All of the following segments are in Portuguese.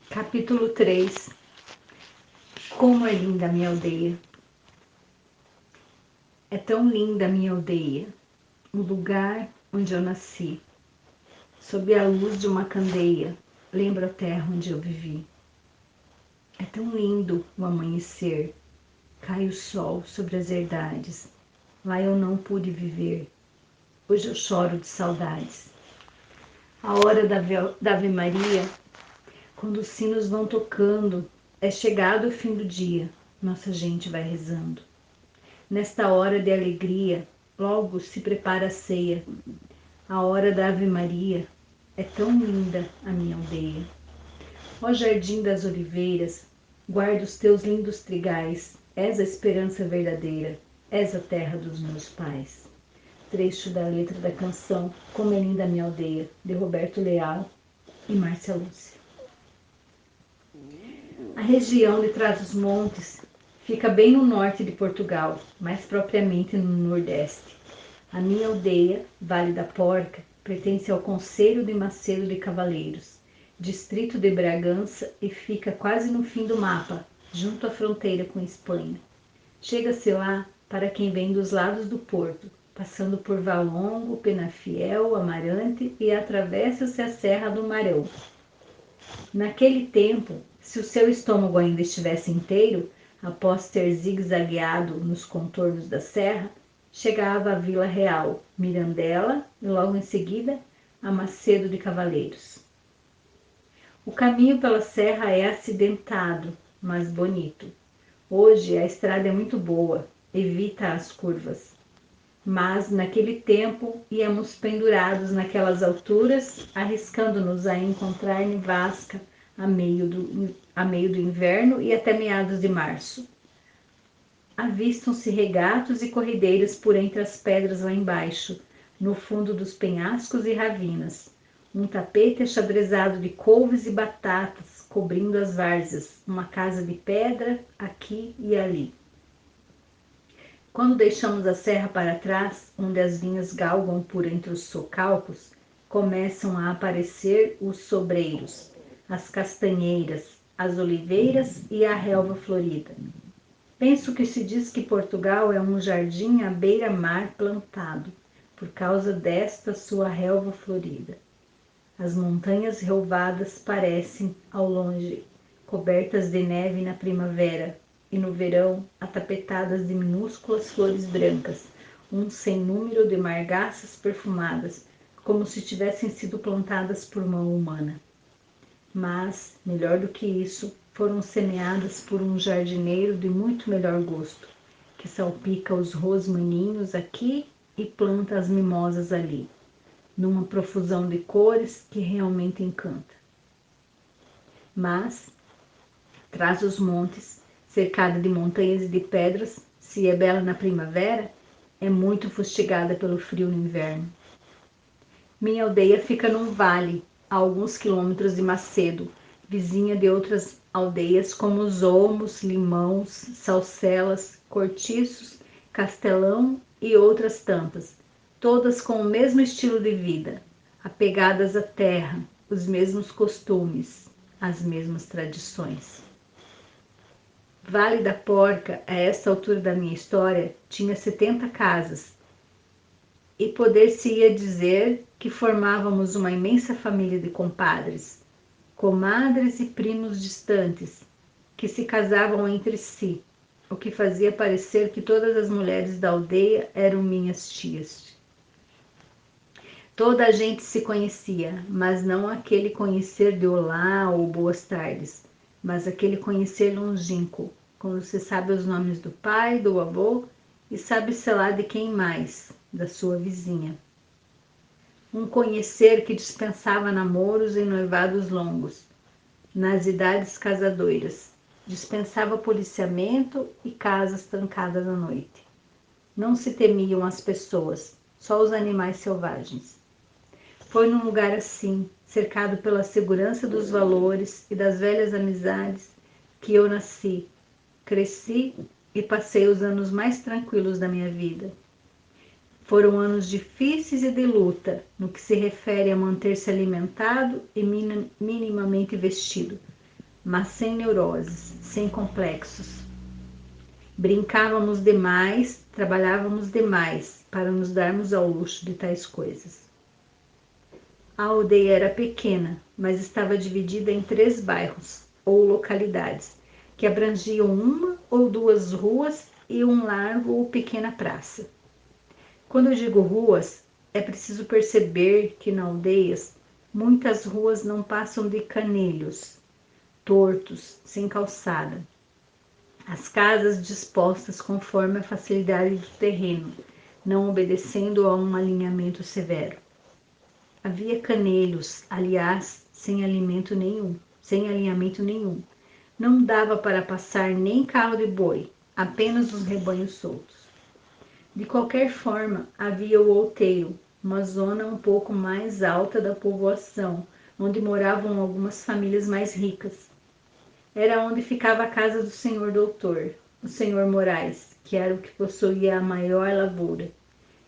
Capítulo 3. Como é linda a minha aldeia! É tão linda a minha aldeia, o lugar onde eu nasci. Sob a luz de uma candeia, lembro a terra onde eu vivi. É tão lindo o amanhecer, cai o sol sobre as herdades. Lá eu não pude viver, hoje eu choro de saudades. A hora da Ave Maria, quando os sinos vão tocando, é chegado o fim do dia, nossa gente vai rezando. Nesta hora de alegria, logo se prepara a ceia. A hora da Ave Maria, é tão linda a minha aldeia. Ó jardim das oliveiras, guarda os teus lindos trigais, és a esperança verdadeira, és a terra dos meus pais. Trecho da letra da canção Como é linda a minha aldeia, de Roberto Leal e Márcia Lúcia. A região de Trás-os-Montes fica bem no norte de Portugal, mais propriamente no nordeste. A minha aldeia, Vale da Porca, pertence ao concelho de Macedo de Cavaleiros, distrito de Bragança, e fica quase no fim do mapa, junto à fronteira com Espanha. Chega-se lá para quem vem dos lados do porto, passando por Valongo, Penafiel, Amarante, e atravessa-se a Serra do Marão. Naquele tempo, se o seu estômago ainda estivesse inteiro, após ter zigue-zagueado nos contornos da serra, chegava à Vila Real, Mirandela e logo em seguida a Macedo de Cavaleiros. O caminho pela serra é acidentado, mas bonito. Hoje a estrada é muito boa, evita as curvas. Mas naquele tempo íamos pendurados naquelas alturas, arriscando-nos a encontrar nevasca a meio do inverno e até meados de março. Avistam-se regatos e corrideiras por entre as pedras lá embaixo, no fundo dos penhascos e ravinas. Um tapete achadrezado de couves e batatas cobrindo as várzeas, uma casa de pedra aqui e ali. Quando deixamos a serra para trás, onde as vinhas galgam por entre os socalcos, começam a aparecer os sobreiros, as castanheiras, as oliveiras e a relva florida. Penso que se diz que Portugal é um jardim à beira-mar plantado, por causa desta sua relva florida. As montanhas relvadas parecem, ao longe, cobertas de neve na primavera, e no verão atapetadas de minúsculas flores brancas, um sem número de margaças perfumadas, como se tivessem sido plantadas por mão humana. Mas, melhor do que isso, foram semeadas por um jardineiro de muito melhor gosto, que salpica os rosmaninhos aqui e planta as mimosas ali, numa profusão de cores que realmente encanta. Mas, traz os montes, cercada de montanhas e de pedras, se é bela na primavera, é muito fustigada pelo frio no inverno. Minha aldeia fica num vale, a alguns quilômetros de Macedo, vizinha de outras aldeias como os Olmos, Limãos, Salcelas, Cortiços, Castelão e outras tantas, todas com o mesmo estilo de vida, apegadas à terra, os mesmos costumes, as mesmas tradições. Vale da Porca, a esta altura da minha história, tinha 70 casas, e poder-se-ia dizer que formávamos uma imensa família de compadres, comadres e primos distantes, que se casavam entre si, o que fazia parecer que todas as mulheres da aldeia eram minhas tias. Toda a gente se conhecia, mas não aquele conhecer de olá ou boas tardes, mas aquele conhecer longínquo, quando se sabe os nomes do pai, do avô e sabe-se lá de quem mais, da sua vizinha. Um conhecer que dispensava namoros e noivados longos, nas idades casadoiras, dispensava policiamento e casas trancadas à noite. Não se temiam as pessoas, só os animais selvagens. Foi num lugar assim, cercado pela segurança dos valores e das velhas amizades, que eu nasci, cresci e passei os anos mais tranquilos da minha vida. Foram anos difíceis e de luta, no que se refere a manter-se alimentado e minimamente vestido, mas sem neuroses, sem complexos. Brincávamos demais, trabalhávamos demais para nos darmos ao luxo de tais coisas. A aldeia era pequena, mas estava dividida em 3 bairros, ou localidades, que abrangiam 1 ou 2 ruas e um largo ou pequena praça. Quando eu digo ruas, é preciso perceber que na aldeias muitas ruas não passam de canelhos, tortos, sem calçada. As casas dispostas conforme a facilidade do terreno, não obedecendo a um alinhamento severo. Havia canelhos, aliás, sem alinhamento nenhum. Não dava para passar nem carro de boi, apenas os rebanhos soltos. De qualquer forma, havia o outeiro, uma zona um pouco mais alta da povoação, onde moravam algumas famílias mais ricas. Era onde ficava a casa do senhor doutor, o senhor Moraes, que era o que possuía a maior lavoura,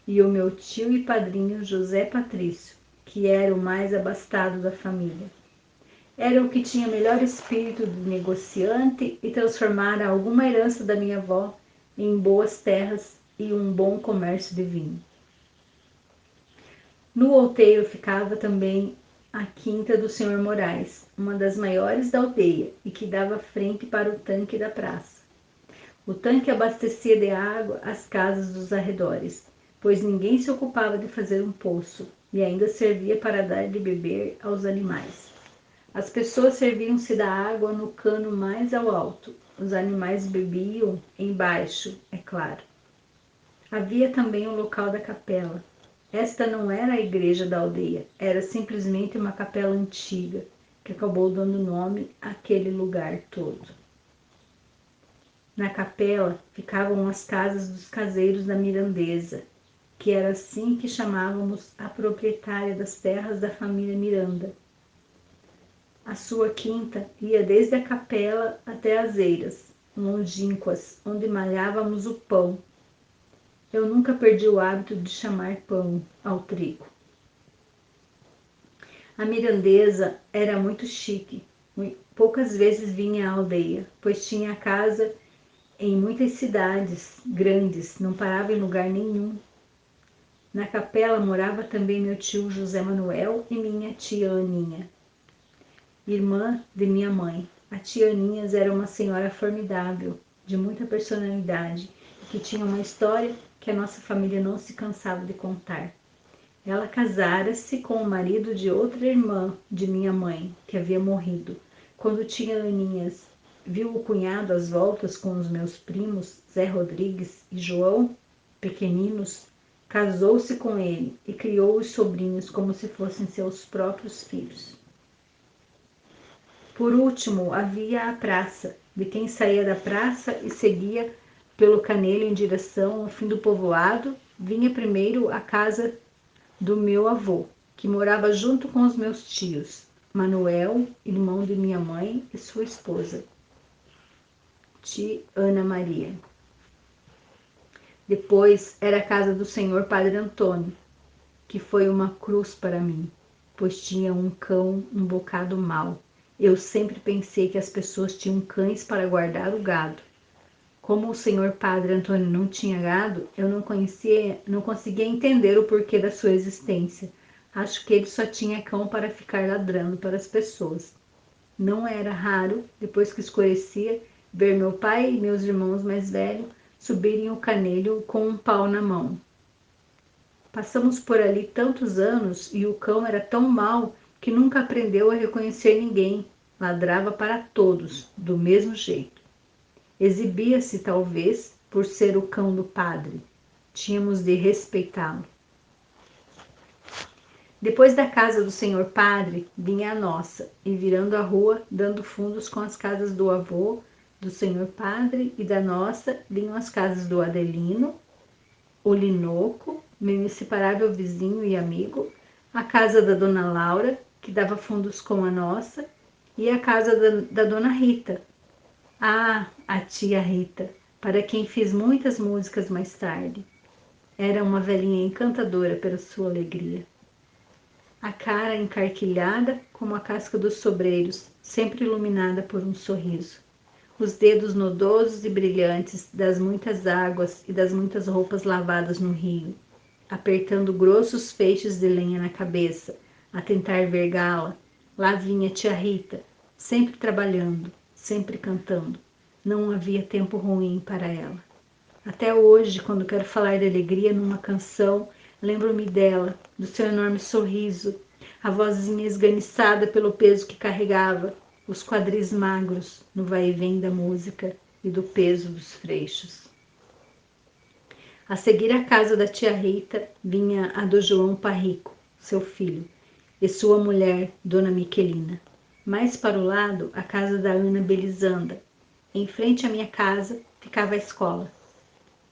e o meu tio e padrinho José Patrício, que era o mais abastado da família. Era o que tinha melhor espírito de negociante e transformara alguma herança da minha avó em boas terras e um bom comércio de vinho. No outeiro ficava também a quinta do senhor Moraes, uma das maiores da aldeia e que dava frente para o tanque da praça. O tanque abastecia de água as casas dos arredores, pois ninguém se ocupava de fazer um poço, e ainda servia para dar de beber aos animais. As pessoas serviam-se da água no cano mais ao alto, os animais bebiam embaixo, é claro. Havia também o local da capela. Esta não era a igreja da aldeia, era simplesmente uma capela antiga, que acabou dando nome àquele lugar todo. Na capela ficavam as casas dos caseiros da Mirandesa, que era assim que chamávamos a proprietária das terras da família Miranda. A sua quinta ia desde a capela até as eiras, longínquas, onde malhávamos o pão. Eu nunca perdi o hábito de chamar pão ao trigo. A mirandesa era muito chique. Poucas vezes vinha à aldeia, pois tinha casa em muitas cidades grandes, não parava em lugar nenhum. Na capela morava também meu tio José Manuel e minha tia Aninha, irmã de minha mãe. A tia Aninha era uma senhora formidável, de muita personalidade, que tinha uma história que a nossa família não se cansava de contar. Ela casara-se com o marido de outra irmã de minha mãe, que havia morrido. Quando tia Aninhas viu o cunhado às voltas com os meus primos, Zé Rodrigues e João, pequeninos, casou-se com ele e criou os sobrinhos como se fossem seus próprios filhos. Por último, havia a praça, de quem saía da praça e seguia pelo Canelho em direção ao fim do povoado, vinha primeiro à casa do meu avô, que morava junto com os meus tios, Manuel, irmão de minha mãe, e sua esposa, tia Ana Maria. Depois era a casa do senhor Padre Antônio, que foi uma cruz para mim, pois tinha um cão um bocado mau. Eu sempre pensei que as pessoas tinham cães para guardar o gado. Como o senhor Padre Antônio não tinha gado, eu não conseguia entender o porquê da sua existência. Acho que ele só tinha cão para ficar ladrando para as pessoas. Não era raro, depois que escurecia, ver meu pai e meus irmãos mais velhos subirem o canelho com um pau na mão. Passamos por ali tantos anos e o cão era tão mau que nunca aprendeu a reconhecer ninguém. Ladrava para todos, do mesmo jeito. Exibia-se, talvez, por ser o cão do padre. Tínhamos de respeitá-lo. Depois da casa do senhor padre, vinha a nossa, e virando a rua, dando fundos com as casas do avô, do senhor padre e da nossa, vinham as casas do Adelino, o Linoco, meu inseparável vizinho e amigo, a casa da dona Laura, que dava fundos com a nossa, e a casa da dona Rita. Ah, a tia Rita, para quem fiz muitas músicas mais tarde. Era uma velhinha encantadora pela sua alegria. a cara encarquilhada como a casca dos sobreiros, sempre iluminada por um sorriso. Os dedos nodosos e brilhantes das muitas águas e das muitas roupas lavadas no rio, apertando grossos feixes de lenha na cabeça, a tentar vergá-la. Lá vinha tia Rita, sempre trabalhando, sempre cantando. Não havia tempo ruim para ela. Até hoje, quando quero falar de alegria numa canção, lembro-me dela, do seu enorme sorriso, a vozinha esganiçada pelo peso que carregava, os quadris magros no vai e vem da música e do peso dos freixos. A seguir à casa da tia Rita vinha a do João Parrico, seu filho, e sua mulher, Dona Miquelina. Mais para o lado, a casa da Ana Belizanda. Em frente à minha casa ficava a escola,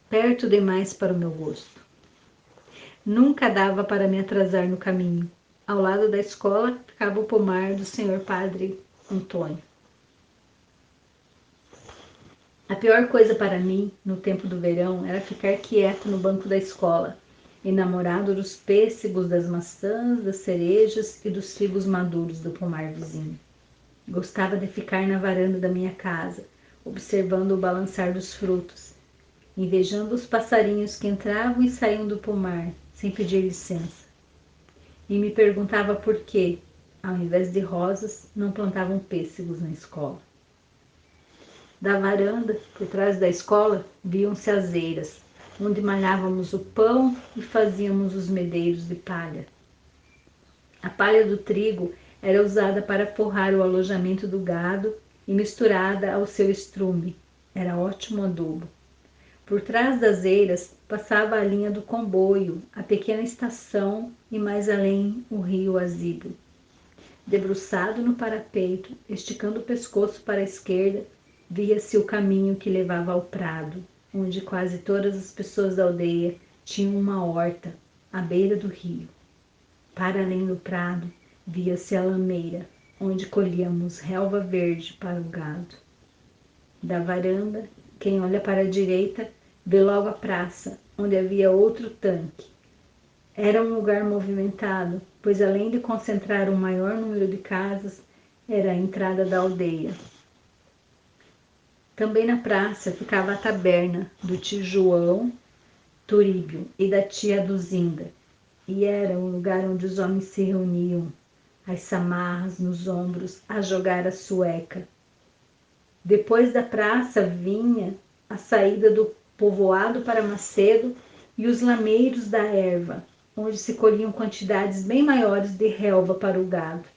perto demais para o meu gosto. Nunca dava para me atrasar no caminho. Ao lado da escola ficava o pomar do senhor padre Antônio. A pior coisa para mim, no tempo do verão, era ficar quieto no banco da escola, enamorado dos pêssegos, das maçãs, das cerejas e dos figos maduros do pomar vizinho. Gostava de ficar na varanda da minha casa, observando o balançar dos frutos, invejando os passarinhos que entravam e saíam do pomar, sem pedir licença. E me perguntava por que, ao invés de rosas, não plantavam pêssegos na escola. Da varanda, por trás da escola, viam-se as eiras, onde malhávamos o pão e fazíamos os medeiros de palha. A palha do trigo era usada para forrar o alojamento do gado e misturada ao seu estrume. Era ótimo adubo. Por trás das eiras passava a linha do comboio, a pequena estação e mais além o rio Azível. Debruçado no parapeito, esticando o pescoço para a esquerda, via-se o caminho que levava ao prado, onde quase todas as pessoas da aldeia tinham uma horta, à beira do rio. Para além do prado, via-se a lameira, onde colhíamos relva verde para o gado. Da varanda, quem olha para a direita, vê logo a praça, onde havia outro tanque. Era um lugar movimentado, pois além de concentrar um maior número de casas, era a entrada da aldeia. Também na praça ficava a taberna do tio João Turíbio e da tia Duzinda, e era um lugar onde os homens se reuniam, as samarras nos ombros, a jogar a sueca. Depois da praça vinha a saída do povoado para Macedo e os lameiros da erva, onde se colhiam quantidades bem maiores de relva para o gado.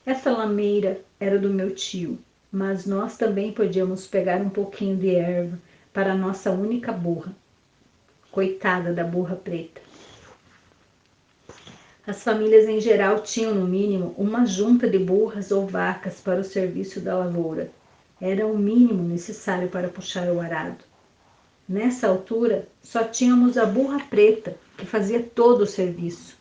Essa lameira era do meu tio, mas nós também podíamos pegar um pouquinho de erva para a nossa única burra. Coitada da burra preta. As famílias em geral tinham, no mínimo, uma junta de burras ou vacas para o serviço da lavoura. Era o mínimo necessário para puxar o arado. Nessa altura, só tínhamos a burra preta, que fazia todo o serviço.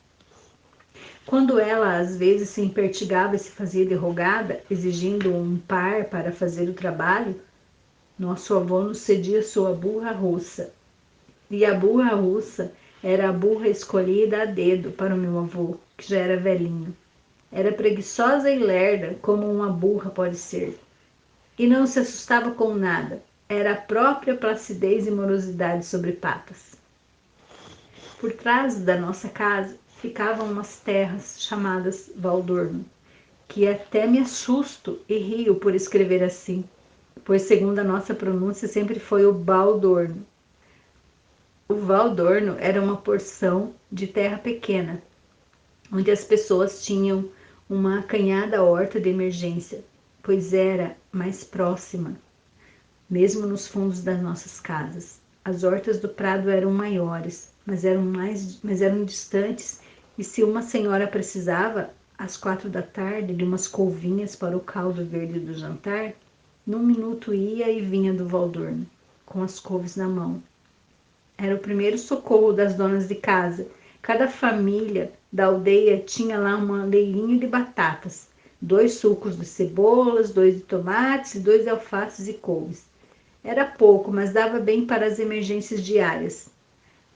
Quando ela às vezes se impertigava e se fazia de rogada, exigindo um par para fazer o trabalho, nosso avô nos cedia sua burra russa. E a burra russa era a burra escolhida a dedo para o meu avô, que já era velhinho. Era preguiçosa e lerda, como uma burra pode ser. E não se assustava com nada. Era a própria placidez e morosidade sobre patas. Por trás da nossa casa ficavam umas terras chamadas Valdorno, que até me assusto e rio por escrever assim, pois segundo a nossa pronúncia sempre foi o Baldorno. O Valdorno era uma porção de terra pequena, onde as pessoas tinham uma acanhada horta de emergência, pois era mais próxima, mesmo nos fundos das nossas casas. As hortas do prado eram maiores, mas eram distantes, e se uma senhora precisava, às 4 da tarde, de umas couvinhas para o caldo verde do jantar, num minuto ia e vinha do Valdorno, com as couves na mão. Era o primeiro socorro das donas de casa. Cada família da aldeia tinha lá uma leirinha de batatas, 2 sulcos de cebolas, 2 de tomates e 2 de alfaces e couves. Era pouco, mas dava bem para as emergências diárias.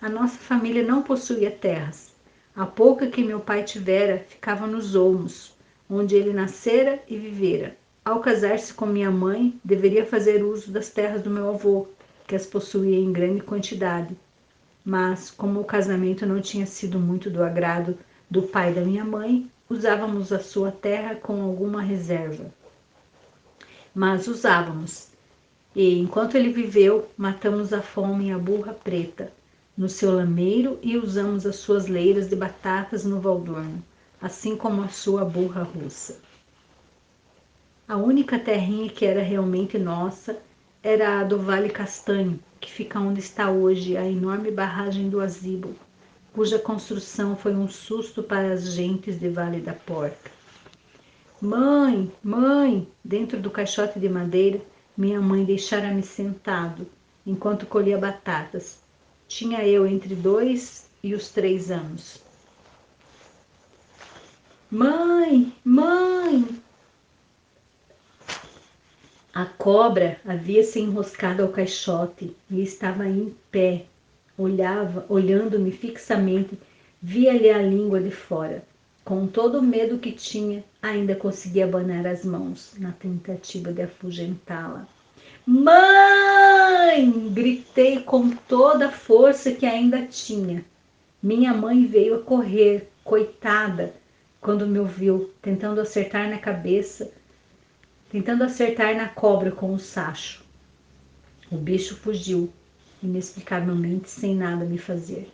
A nossa família não possuía terras. A pouca que meu pai tivera ficava nos olmos, onde ele nascera e vivera. Ao casar-se com minha mãe, deveria fazer uso das terras do meu avô, que as possuía em grande quantidade. Mas, como o casamento não tinha sido muito do agrado do pai da minha mãe, usávamos a sua terra com alguma reserva. Mas usávamos, e enquanto ele viveu, matamos a fome e a burra preta no seu lameiro e usamos as suas leiras de batatas no Valdorno, assim como a sua burra russa. A única terrinha que era realmente nossa era a do Vale Castanho, que fica onde está hoje a enorme barragem do Azíbal, cuja construção foi um susto para as gentes de Vale da Porca. Mãe, mãe! Dentro do caixote de madeira, minha mãe deixara-me sentado, enquanto colhia batatas. Tinha eu entre 2 e os 3 anos. Mãe, mãe! A cobra havia se enroscado ao caixote e estava em pé. Olhando-me fixamente, via-lhe a língua de fora. Com todo o medo que tinha, ainda conseguia abanar as mãos, na tentativa de afugentá-la. Mãe! Gritei com toda a força que ainda tinha. Minha mãe veio a correr, coitada, quando me ouviu, tentando acertar na cobra com o sacho. O bicho fugiu, inexplicavelmente, sem nada me fazer.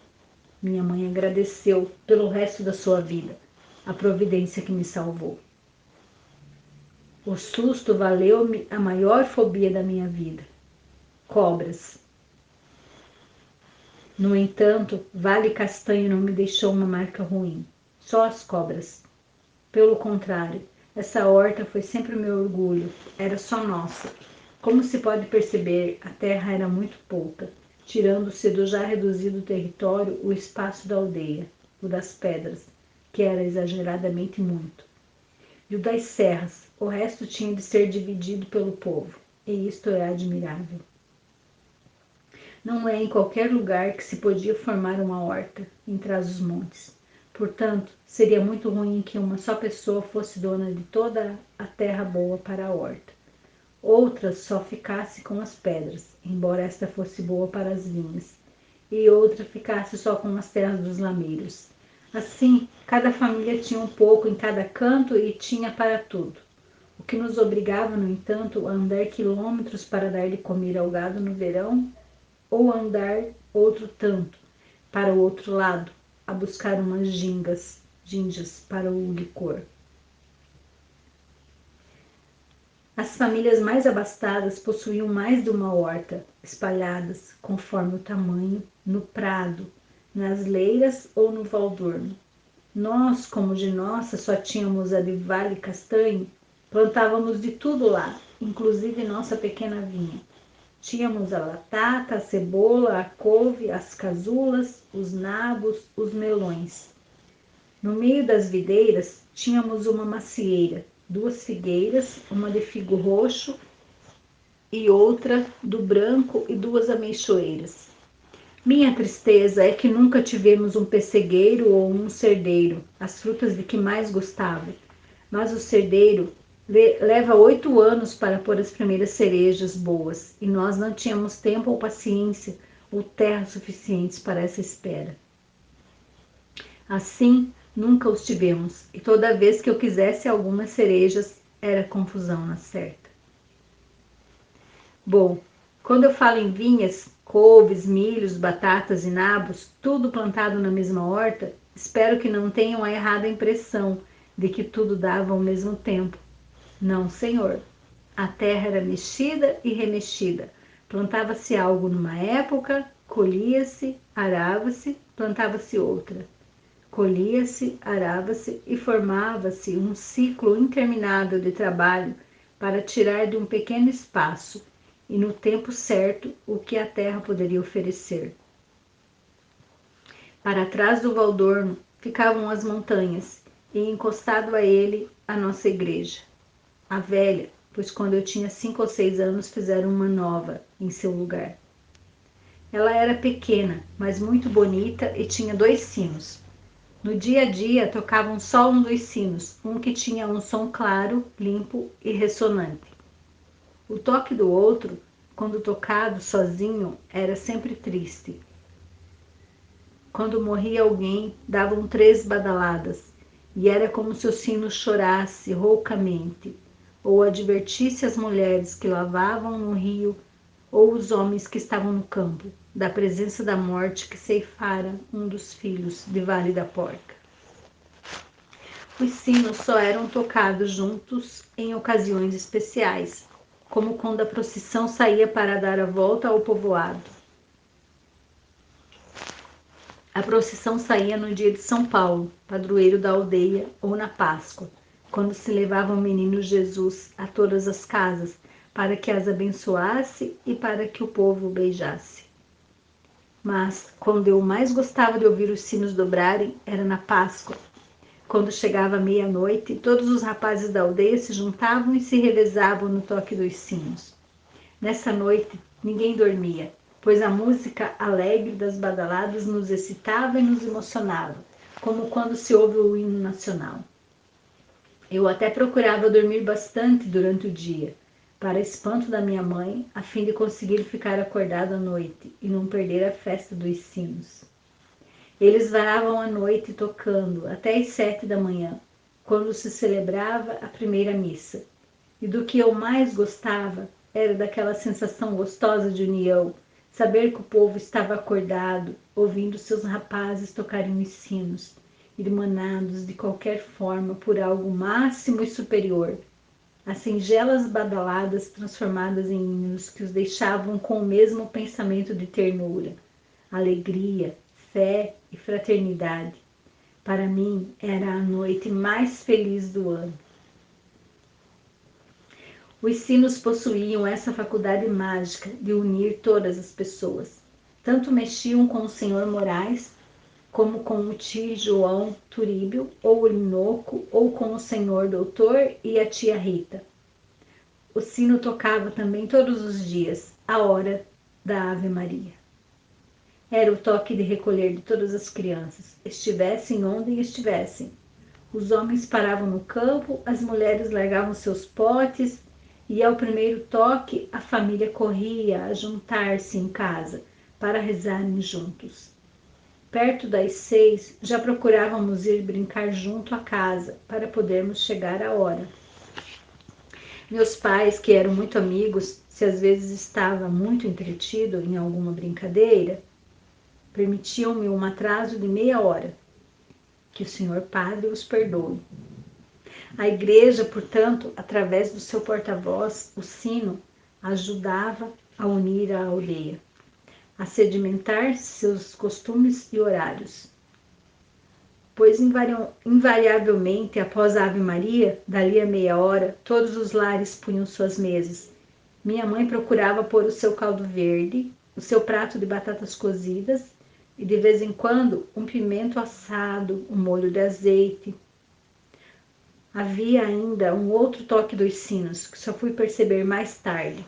Minha mãe agradeceu pelo resto da sua vida a providência que me salvou. O susto valeu-me a maior fobia da minha vida: cobras. No entanto, Vale Castanho não me deixou uma marca ruim. Só as cobras. Pelo contrário, essa horta foi sempre o meu orgulho. Era só nossa. Como se pode perceber, a terra era muito pouca, tirando-se do já reduzido território o espaço da aldeia, o das pedras, que era exageradamente muito, e o das serras. O resto tinha de ser dividido pelo povo, e isto é admirável. Não é em qualquer lugar que se podia formar uma horta, em Trás-os-Montes. Portanto, seria muito ruim que uma só pessoa fosse dona de toda a terra boa para a horta. Outra só ficasse com as pedras, embora esta fosse boa para as vinhas, e outra ficasse só com as terras dos lameiros. Assim, cada família tinha um pouco em cada canto e tinha para tudo. O que nos obrigava, no entanto, a andar quilômetros para dar de comer ao gado no verão, ou andar outro tanto para o outro lado, a buscar umas gingas para o licor. As famílias mais abastadas possuíam mais de uma horta, espalhadas, conforme o tamanho, no prado, nas leiras ou no Valdorno. Nós, como de nossa só tínhamos a de Vale Castanho, plantávamos de tudo lá, inclusive nossa pequena vinha. Tínhamos a batata, a cebola, a couve, as casulas, os nabos, os melões. No meio das videiras, tínhamos uma macieira, 2 figueiras, uma de figo roxo e outra do branco e 2 ameixoeiras. Minha tristeza é que nunca tivemos um pessegueiro ou um cerdeiro, as frutas de que mais gostava. Mas o cerdeiro leva 8 anos para pôr as primeiras cerejas boas, e nós não tínhamos tempo ou paciência ou terra suficientes para essa espera. Assim, nunca os tivemos, e toda vez que eu quisesse algumas cerejas, era confusão na certa. Bom, quando eu falo em vinhas, couves, milhos, batatas e nabos, tudo plantado na mesma horta, espero que não tenham a errada impressão de que tudo dava ao mesmo tempo. Não, senhor. A terra era mexida e remexida. Plantava-se algo numa época, colhia-se, arava-se, plantava-se outra. Colhia-se, arava-se e formava-se um ciclo interminável de trabalho para tirar de um pequeno espaço e no tempo certo o que a terra poderia oferecer. Para trás do Valdorno ficavam as montanhas e encostado a ele a nossa igreja. A velha, pois quando eu tinha 5 ou 6 anos fizeram uma nova em seu lugar. Ela era pequena, mas muito bonita e tinha 2 sinos. No dia a dia tocavam só um dos sinos, um que tinha um som claro, limpo e ressonante. O toque do outro, quando tocado sozinho, era sempre triste. Quando morria alguém, davam 3 badaladas, e era como se o sino chorasse roucamente, ou advertisse as mulheres que lavavam no rio, ou os homens que estavam no campo, da presença da morte que ceifara um dos filhos de Vale da Porca. Os sinos só eram tocados juntos em ocasiões especiais, como quando a procissão saía para dar a volta ao povoado. A procissão saía no dia de São Paulo, padroeiro da aldeia, ou na Páscoa, quando se levava o menino Jesus a todas as casas, para que as abençoasse e para que o povo o beijasse. Mas, quando eu mais gostava de ouvir os sinos dobrarem, era na Páscoa. Quando chegava a meia-noite, todos os rapazes da aldeia se juntavam e se revezavam no toque dos sinos. Nessa noite, ninguém dormia, pois a música alegre das badaladas nos excitava e nos emocionava, como quando se ouve o hino nacional. Eu até procurava dormir bastante durante o dia, para espanto da minha mãe, a fim de conseguir ficar acordado à noite e não perder a festa dos sinos. Eles varavam a noite tocando até às 7 da manhã, quando se celebrava a primeira missa. E do que eu mais gostava era daquela sensação gostosa de união, saber que o povo estava acordado, ouvindo seus rapazes tocarem os sinos, irmanados de qualquer forma por algo máximo e superior. As singelas badaladas transformadas em hinos que os deixavam com o mesmo pensamento de ternura, alegria, fé e fraternidade. Para mim, era a noite mais feliz do ano. Os sinos possuíam essa faculdade mágica de unir todas as pessoas. Tanto mexiam com o senhor Moraes, como com o tio João Turíbio, ou o Linoco, ou com o senhor Doutor e a tia Rita. O sino tocava também todos os dias, a hora da Ave Maria. Era o toque de recolher de todas as crianças, estivessem onde estivessem. Os homens paravam no campo, as mulheres largavam seus potes, e ao primeiro toque a família corria a juntar-se em casa para rezarem juntos. Perto das 6 já procurávamos ir brincar junto à casa para podermos chegar à hora. Meus pais, que eram muito amigos, se às vezes estava muito entretido em alguma brincadeira, permitiam-me um atraso de meia hora. Que o senhor padre os perdoe. A igreja, portanto, através do seu porta-voz, o sino, ajudava a unir a aldeia, a sedimentar seus costumes e horários. Pois invariavelmente, após a Ave Maria, dali a meia hora, todos os lares punham suas mesas. Minha mãe procurava pôr o seu caldo verde, o seu prato de batatas cozidas e, de vez em quando, um pimento assado, um molho de azeite. Havia ainda um outro toque dos sinos, que só fui perceber mais tarde.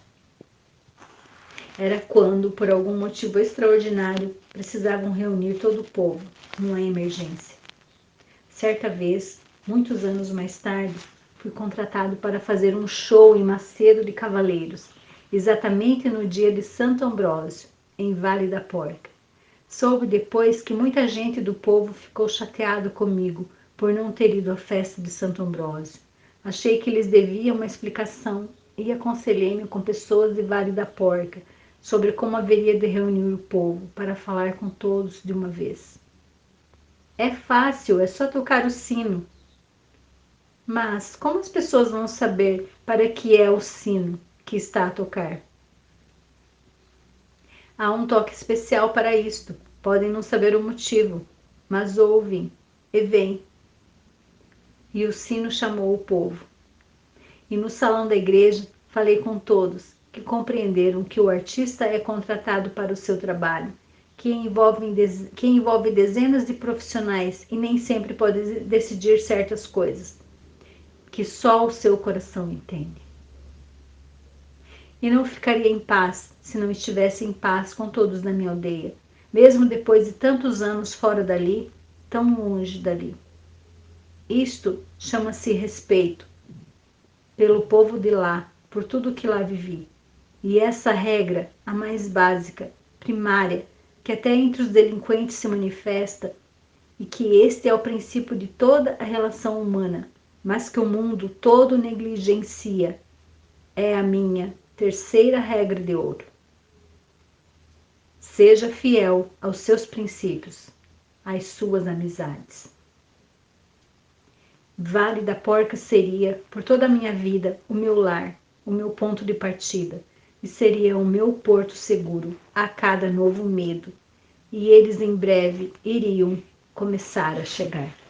Era quando, por algum motivo extraordinário, precisavam reunir todo o povo, numa emergência. Certa vez, muitos anos mais tarde, fui contratado para fazer um show em Macedo de Cavaleiros, exatamente no dia de Santo Ambrósio, em Vale da Porca. Soube depois que muita gente do povo ficou chateado comigo por não ter ido à festa de Santo Ambrósio. Achei que eles deviam uma explicação e aconselhei-me com pessoas de Vale da Porca sobre como haveria de reunir o povo para falar com todos de uma vez. É fácil, é só tocar o sino. Mas como as pessoas vão saber para que é o sino que está a tocar? Há um toque especial para isto. Podem não saber o motivo, mas ouvem e veem. E o sino chamou o povo. E no salão da igreja falei com todos, que compreenderam que o artista é contratado para o seu trabalho, que envolve dezenas de profissionais e nem sempre pode decidir certas coisas, que só o seu coração entende. E não ficaria em paz se não estivesse em paz com todos na minha aldeia. Mesmo depois de tantos anos fora dali, tão longe dali. Isto chama-se respeito pelo povo de lá, por tudo que lá vivi. E essa regra, a mais básica, primária, que até entre os delinquentes se manifesta, e que este é o princípio de toda a relação humana, mas que o mundo todo negligencia, é a minha terceira regra de ouro. Seja fiel aos seus princípios, às suas amizades. Vale da Porca seria, por toda a minha vida, o meu lar, o meu ponto de partida, e seria o meu porto seguro a cada novo medo, e eles em breve iriam começar a chegar.